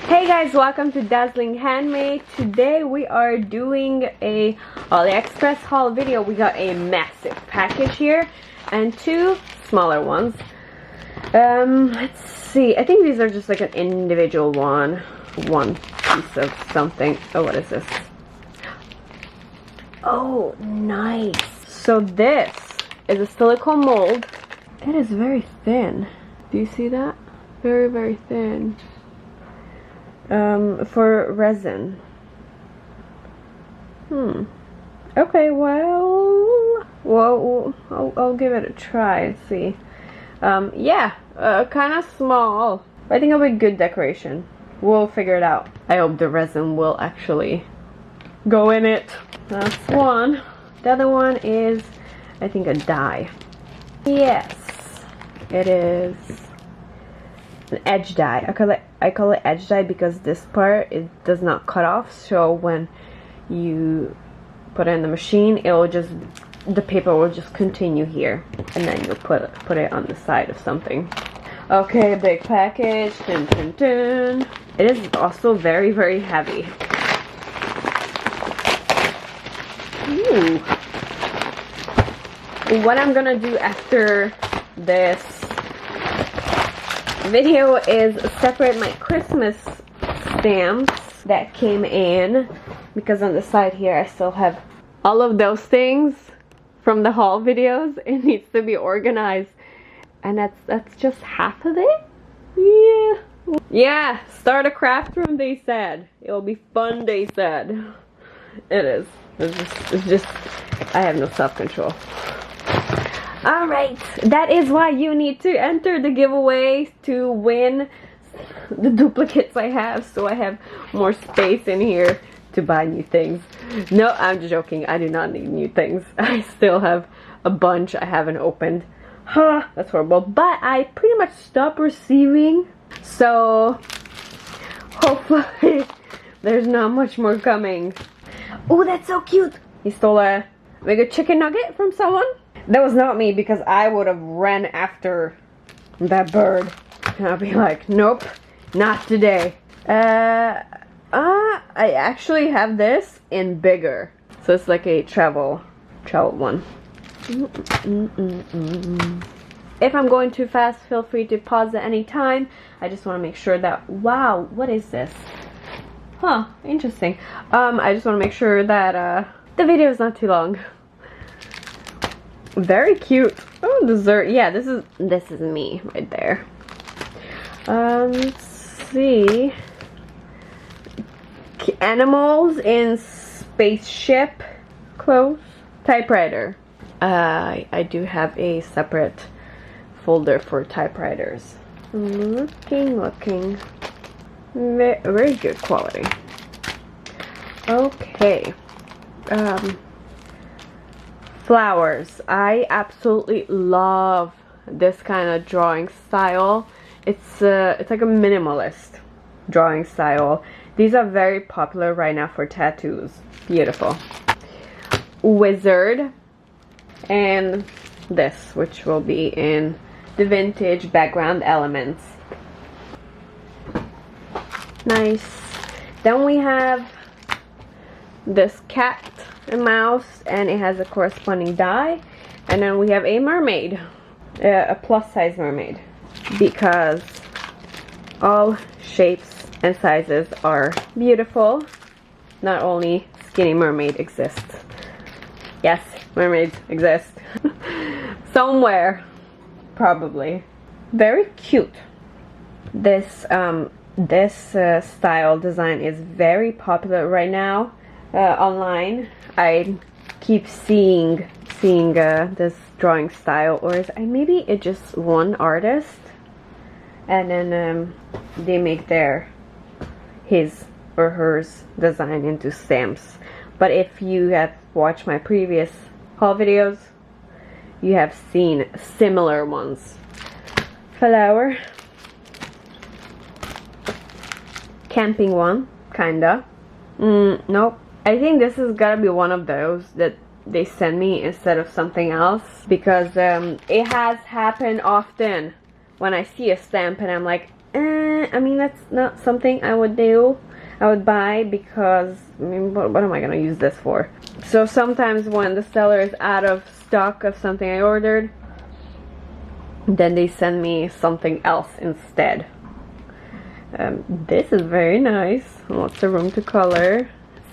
Hey guys, welcome to Dazzling Handmade. Today we are doing a Aliexpress haul video. We got a massive package here and two smaller ones. Let's see. I think these are just like an individual one piece of something. Oh, what is this? Oh, nice. So this is a silicone mold. It is very thin. Do you see that? Very, very thin. For resin. Okay, well, I'll give it a try and see. Yeah, kind of small. I think it'll be good decoration. We'll figure it out. I hope the resin will actually go in it. That's one. The other one is, I think, a die. Yes, it is an edge die. I call it edge die because this part, it does not cut off, so when you put it in the machine, it will just, the paper will just continue here, and then you'll put it on the side of something. Okay, big package. Dun, dun, dun. It is also very, very heavy. Ooh. What I'm gonna do after this video is separate my Christmas stamps that came in, because on the side here I still have all of those things from the haul videos. It needs to be organized, and that's just half of it. Yeah, start a craft room, they said. It'll be fun, they said. It is. It's just I have no self-control. Alright, that is why you need to enter the giveaway to win the duplicates I have, so I have more space in here to buy new things. No, I'm just joking. I do not need new things. I still have a bunch I haven't opened. Huh, that's horrible. But I pretty much stopped receiving, so hopefully there's not much more coming. Oh, that's so cute. He stole a big chicken nugget from someone. That was not me, because I would have ran after that bird. And I'll be like, nope, not today. I actually have this in bigger. So it's like a travel one. If I'm going too fast, feel free to pause at any time. I just want to make sure that, wow, what is this? Huh, interesting. I just want to make sure that the video is not too long. Very cute. Oh, dessert. Yeah, this is me right there. Let's see. Animals in spaceship clothes. Typewriter. I do have a separate folder for typewriters. I'm looking. Very good quality. Okay. Flowers. I absolutely love this kind of drawing style. It's like a minimalist drawing style. These are very popular right now for tattoos. Beautiful. Wizard. And this, which will be in the vintage background elements. Nice. Then we have this cat and mouse, and it has a corresponding die. And then we have a mermaid, a plus size mermaid, because all shapes and sizes are beautiful. Not only skinny mermaid exists. Yes, mermaids exist. Somewhere, probably. Very cute. This style design is very popular right now online. I keep seeing this drawing style, or maybe it's just one artist, and then they make his or hers design into stamps. But if you have watched my previous haul videos, you have seen similar ones. Flower. Camping one, kinda. Nope. I think this has gotta be one of those that they send me instead of something else, because it has happened often when I see a stamp and I'm like, I mean, that's not something I would do. I would buy because, I mean, what am I gonna use this for? So sometimes when the seller is out of stock of something I ordered, then they send me something else instead. This is very nice. Lots of room to color.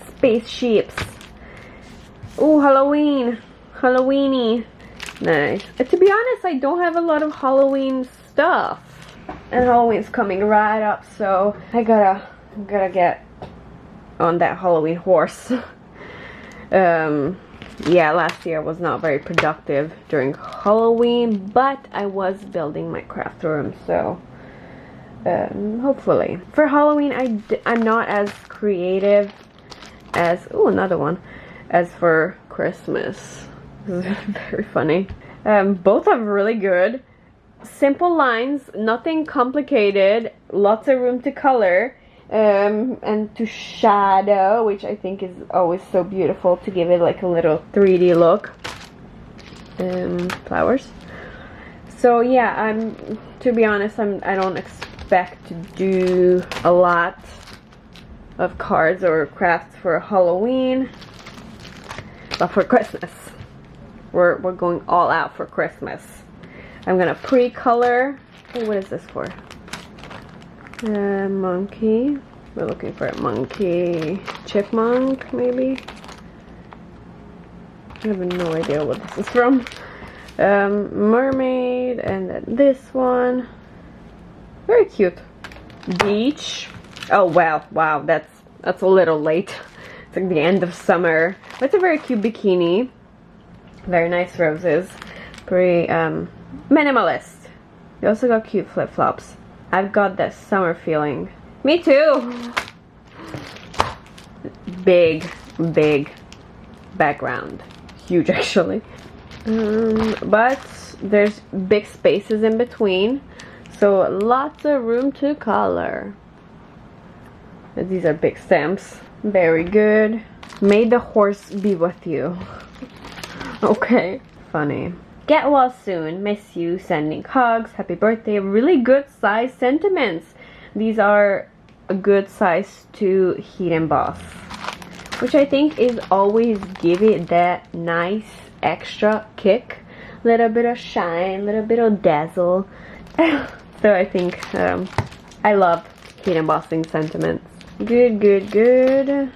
Spaceships. Oh, Halloween. Halloweeny. Nice. To be honest, I don't have a lot of Halloween stuff. And Halloween's coming right up, so I gotta get on that Halloween horse. Yeah, last year was not very productive during Halloween, but I was building my craft room, so hopefully. For Halloween, I'm not as creative as, oh, another one, as for Christmas. This is very funny. Both are really good. Simple lines, nothing complicated, lots of room to color. And to shadow, which I think is always so beautiful to give it like a little 3D look. Flowers. So yeah, to be honest, I don't expect to do a lot of cards or crafts for Halloween, but for Christmas, we're going all out for Christmas. I'm gonna pre-color. Hey, what is this for? Monkey. We're looking for a monkey. Chipmunk, maybe? I have no idea what this is from. Mermaid, and then this one. Very cute. Beach. Oh wow, that's a little late. It's like the end of summer. But it's a very cute bikini. Very nice roses. Pretty minimalist. We also got cute flip-flops. I've got that summer feeling. Me too. Big background. Huge, actually. But there's big spaces in between, so lots of room to color. These are big stamps. Very good. May the horse be with you. Okay. Funny. Get well soon. Miss you. Sending hugs. Happy birthday. Really good size sentiments. These are a good size to heat emboss, which I think is always give it that nice extra kick. Little bit of shine, little bit of dazzle. So I think I love heat embossing sentiments. Good.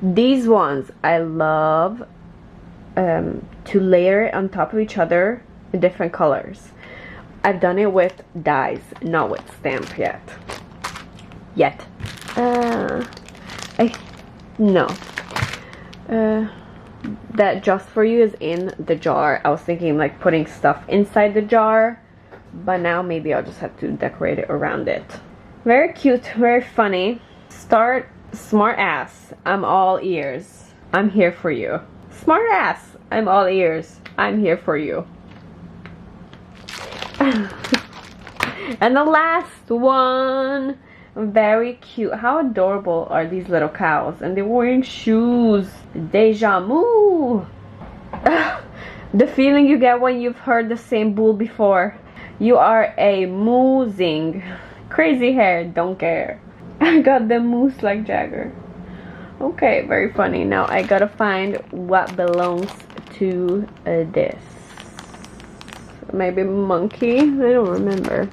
These ones I love. To layer it on top of each other in different colors. I've done it with dyes, not with stamp yet. No. That Just For You is in the jar. I was thinking like putting stuff inside the jar, but now maybe I'll just have to decorate it around it. Very cute, very funny. Start smart ass. I'm all ears. I'm here for you. Smart ass. I'm all ears. I'm here for you. And the last one. Very cute. How adorable are these little cows? And they're wearing shoes. Deja vu. The feeling you get when you've heard the same bull before. You are a moosing. Crazy hair, don't care. I got the moose like Jagger. Okay, very funny. Now I gotta find what belongs to this. Maybe monkey? I don't remember.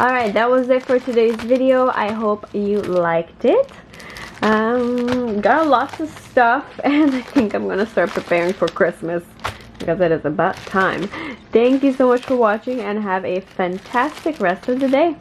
Alright, that was it for today's video. I hope you liked it. Got lots of stuff, and I think I'm gonna start preparing for Christmas because it is about time. Thank you so much for watching, and have a fantastic rest of the day.